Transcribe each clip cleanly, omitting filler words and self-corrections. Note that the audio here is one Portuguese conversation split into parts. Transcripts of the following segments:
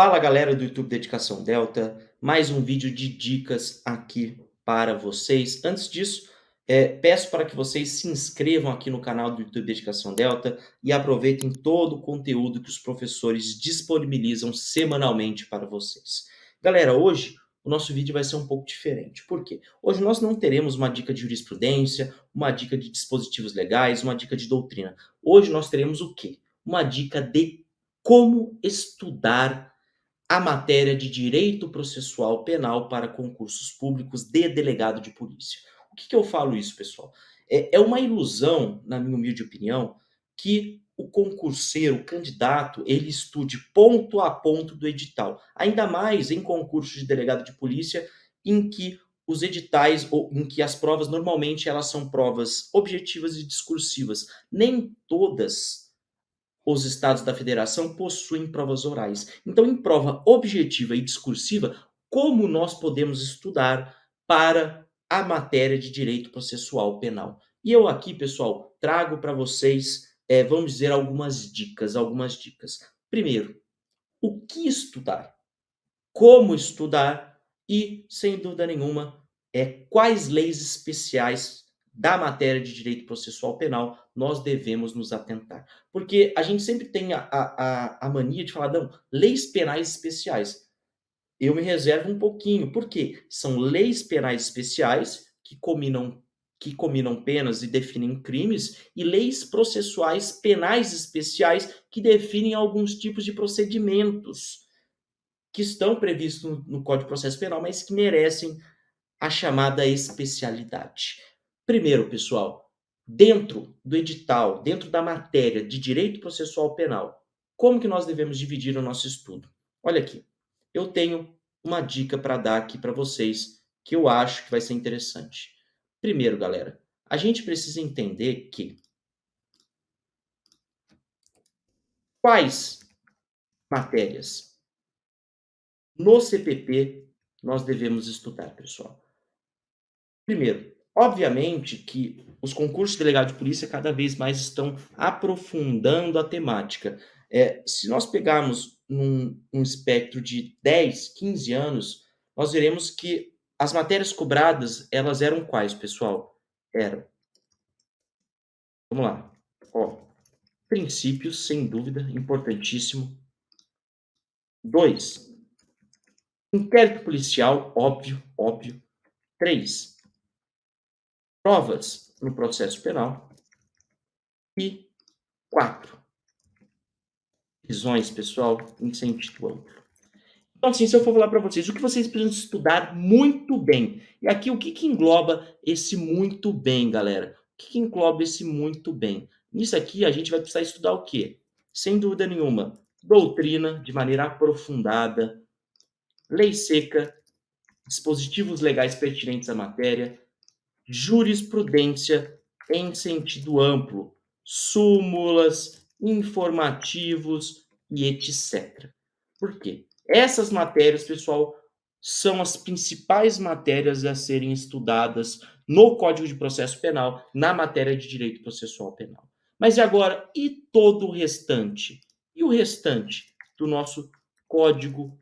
Fala galera do YouTube Dedicação Delta, mais um vídeo de dicas aqui para vocês. Antes disso, peço para que vocês se inscrevam aqui no canal do YouTube Dedicação Delta e aproveitem todo o conteúdo que os professores disponibilizam semanalmente para vocês. Galera, hoje o nosso vídeo vai ser um pouco diferente. Por quê? Hoje nós não teremos uma dica de jurisprudência, uma dica de dispositivos legais, uma dica de doutrina. Hoje nós teremos o quê? Uma dica de como estudar a matéria de direito processual penal para concursos públicos de delegado de polícia. O que eu falo isso, pessoal? É uma ilusão, na minha humilde opinião, que o concurseiro, o candidato, ele estude ponto a ponto do edital. Ainda mais em concursos de delegado de polícia, em que os editais, ou em que as provas, normalmente, elas são provas objetivas e discursivas. Nem todas os estados da federação possuem provas orais. Então, em prova objetiva e discursiva, como nós podemos estudar para a matéria de direito processual penal? E eu aqui, pessoal, trago para vocês, vamos dizer, algumas dicas. Primeiro, o que estudar? Como estudar e, sem dúvida nenhuma, quais leis especiais da matéria de direito processual penal nós devemos nos atentar. Porque a gente sempre tem a mania de falar, não, leis penais especiais. Eu me reservo um pouquinho, porque são leis penais especiais que combinam penas e definem crimes, e leis processuais penais especiais que definem alguns tipos de procedimentos que estão previstos no Código de Processo Penal, mas que merecem a chamada especialidade. Primeiro, pessoal, dentro do edital, dentro da matéria de direito processual penal, como que nós devemos dividir o nosso estudo? Olha aqui, eu tenho uma dica para dar aqui para vocês que eu acho que vai ser interessante. Primeiro, galera, a gente precisa entender que quais matérias no CPP nós devemos estudar, pessoal. Primeiro, obviamente que os concursos de delegado de polícia cada vez mais estão aprofundando a temática. Se nós pegarmos um espectro de 10, 15 anos, nós veremos que as matérias cobradas, elas eram quais, pessoal? Eram, vamos lá, ó, princípios, sem dúvida, importantíssimo. 2, inquérito policial, óbvio, óbvio. 3, provas no processo penal. E 4, prisões, pessoal, em sentido amplo. Então, assim, se eu for falar para vocês, o que vocês precisam estudar muito bem? E aqui, o que engloba esse muito bem, galera? O que engloba esse muito bem? Nisso aqui, a gente vai precisar estudar o quê? Sem dúvida nenhuma, doutrina de maneira aprofundada, lei seca, dispositivos legais pertinentes à matéria, jurisprudência em sentido amplo, súmulas, informativos e etc. Por quê? Essas matérias, pessoal, são as principais matérias a serem estudadas no Código de Processo Penal, na matéria de direito processual penal. Mas e agora, e todo o restante? E o restante do nosso Código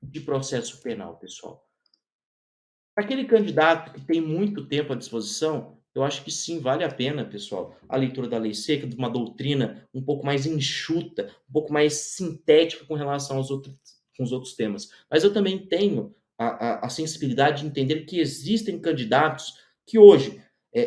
de Processo Penal, pessoal? Aquele candidato que tem muito tempo à disposição, eu acho que sim, vale a pena, pessoal, a leitura da lei seca, de uma doutrina um pouco mais enxuta, um pouco mais sintética com relação com os outros temas. Mas eu também tenho a sensibilidade de entender que existem candidatos que hoje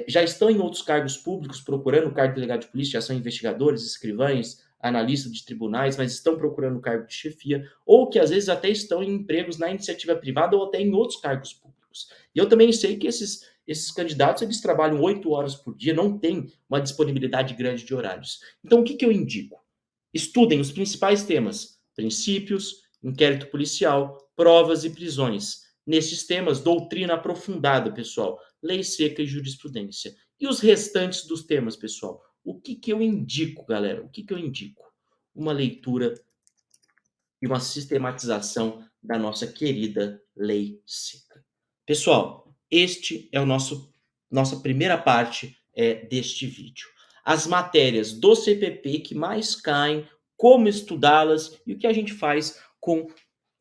já estão em outros cargos públicos, procurando o cargo de delegado de polícia, já são investigadores, escrivães, analistas de tribunais, mas estão procurando o cargo de chefia, ou que às vezes até estão em empregos na iniciativa privada ou até em outros cargos públicos. E eu também sei que esses candidatos, eles trabalham 8 horas por dia, não tem uma disponibilidade grande de horários. Então, o que eu indico? Estudem os principais temas: princípios, inquérito policial, provas e prisões. Nesses temas, doutrina aprofundada, pessoal, lei seca e jurisprudência. E os restantes dos temas, pessoal? O que eu indico, galera? O que eu indico? Uma leitura e uma sistematização da nossa querida lei seca. Pessoal, este é o nossa primeira parte deste vídeo. As matérias do CPP que mais caem, como estudá-las e o que a gente faz com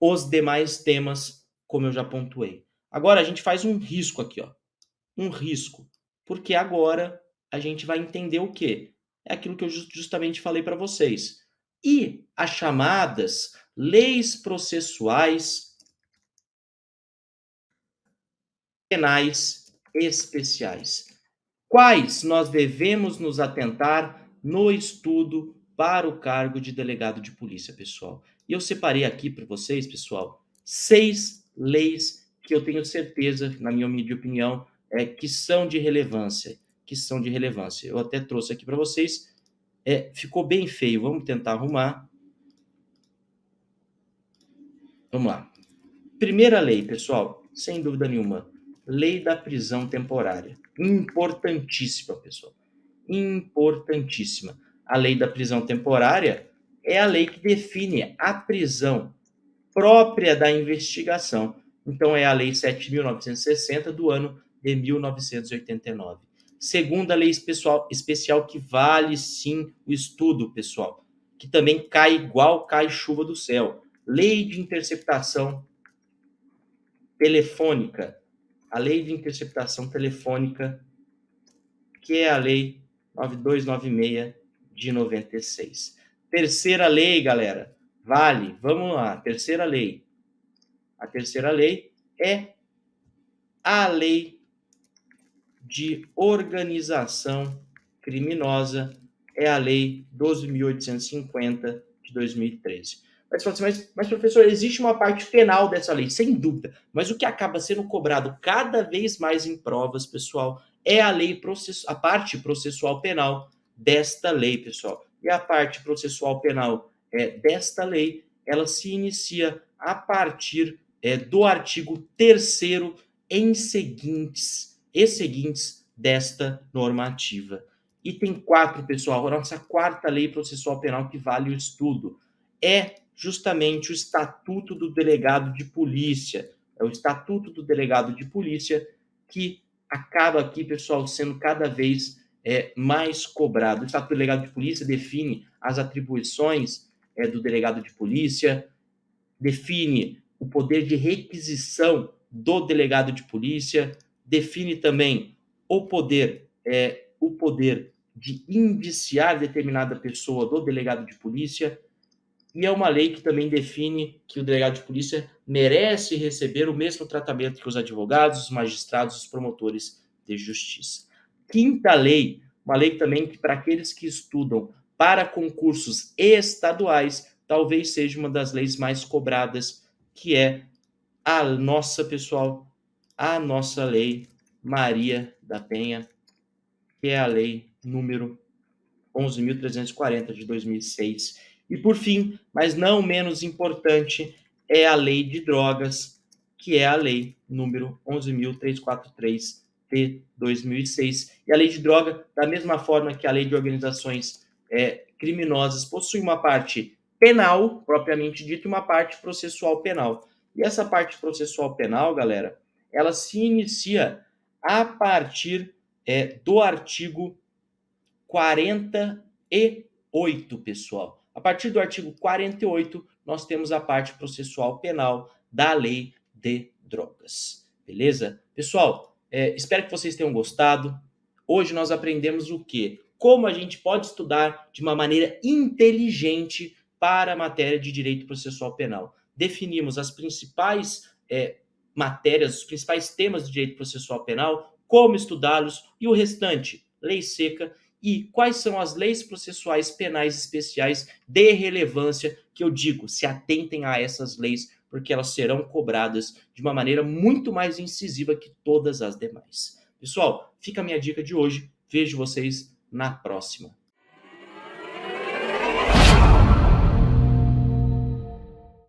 os demais temas, como eu já pontuei. Agora a gente faz um risco aqui, ó, um risco, porque agora a gente vai entender o quê? É aquilo que eu justamente falei para vocês. E as chamadas leis processuais penais especiais. Quais nós devemos nos atentar no estudo para o cargo de delegado de polícia, pessoal? E eu separei aqui para vocês, pessoal, 6 leis que eu tenho certeza, na minha humilde opinião, que são de relevância, que são de relevância. Eu até trouxe aqui para vocês, ficou bem feio, vamos tentar arrumar. Vamos lá. Primeira lei, pessoal, sem dúvida nenhuma, lei da prisão temporária. Importantíssima, pessoal. Importantíssima. A lei da prisão temporária é a lei que define a prisão própria da investigação. Então, é a Lei 7.960 do ano de 1989. Segunda lei especial que vale sim o estudo, pessoal, que também cai igual cai chuva do céu. Lei de interceptação telefônica. A lei de interceptação telefônica, que é a lei 9296 de 96. Terceira lei, galera, vale, vamos lá, terceira lei. A terceira lei é a lei de organização criminosa, é a lei 12.850 de 2013. Mas, professor, existe uma parte penal dessa lei, sem dúvida. Mas o que acaba sendo cobrado cada vez mais em provas, pessoal, é a parte processual penal desta lei, pessoal. E a parte processual penal desta lei, ela se inicia a partir do artigo 3º e seguintes desta normativa. Item 4, pessoal, a nossa quarta lei processual penal que vale o estudo é justamente o Estatuto do Delegado de Polícia. É o Estatuto do Delegado de Polícia que acaba aqui, pessoal, sendo cada vez mais cobrado. O Estatuto do Delegado de Polícia define as atribuições do delegado de polícia, define o poder de requisição do delegado de polícia, define também o poder de indiciar determinada pessoa do delegado de polícia, e é uma lei que também define que o delegado de polícia merece receber o mesmo tratamento que os advogados, os magistrados, os promotores de justiça. Quinta lei, uma lei também que para aqueles que estudam para concursos estaduais, talvez seja uma das leis mais cobradas, que é a nossa, pessoal, a nossa lei Maria da Penha, que é a lei número 11.340 de 2006. E por fim, mas não menos importante, é a lei de drogas, que é a lei número 11.343 de 2006. E a lei de droga, da mesma forma que a lei de organizações criminosas, possui uma parte penal, propriamente dita, e uma parte processual penal. E essa parte processual penal, galera, ela se inicia a partir do artigo 48, pessoal. A partir do artigo 48, nós temos a parte processual penal da lei de drogas. Beleza? Pessoal, espero que vocês tenham gostado. Hoje nós aprendemos o quê? Como a gente pode estudar de uma maneira inteligente para a matéria de direito processual penal. Definimos as principais matérias, os principais temas de direito processual penal, como estudá-los e o restante, lei seca, e quais são as leis processuais penais especiais de relevância que eu digo, se atentem a essas leis, porque elas serão cobradas de uma maneira muito mais incisiva que todas as demais. Pessoal, fica a minha dica de hoje. Vejo vocês na próxima.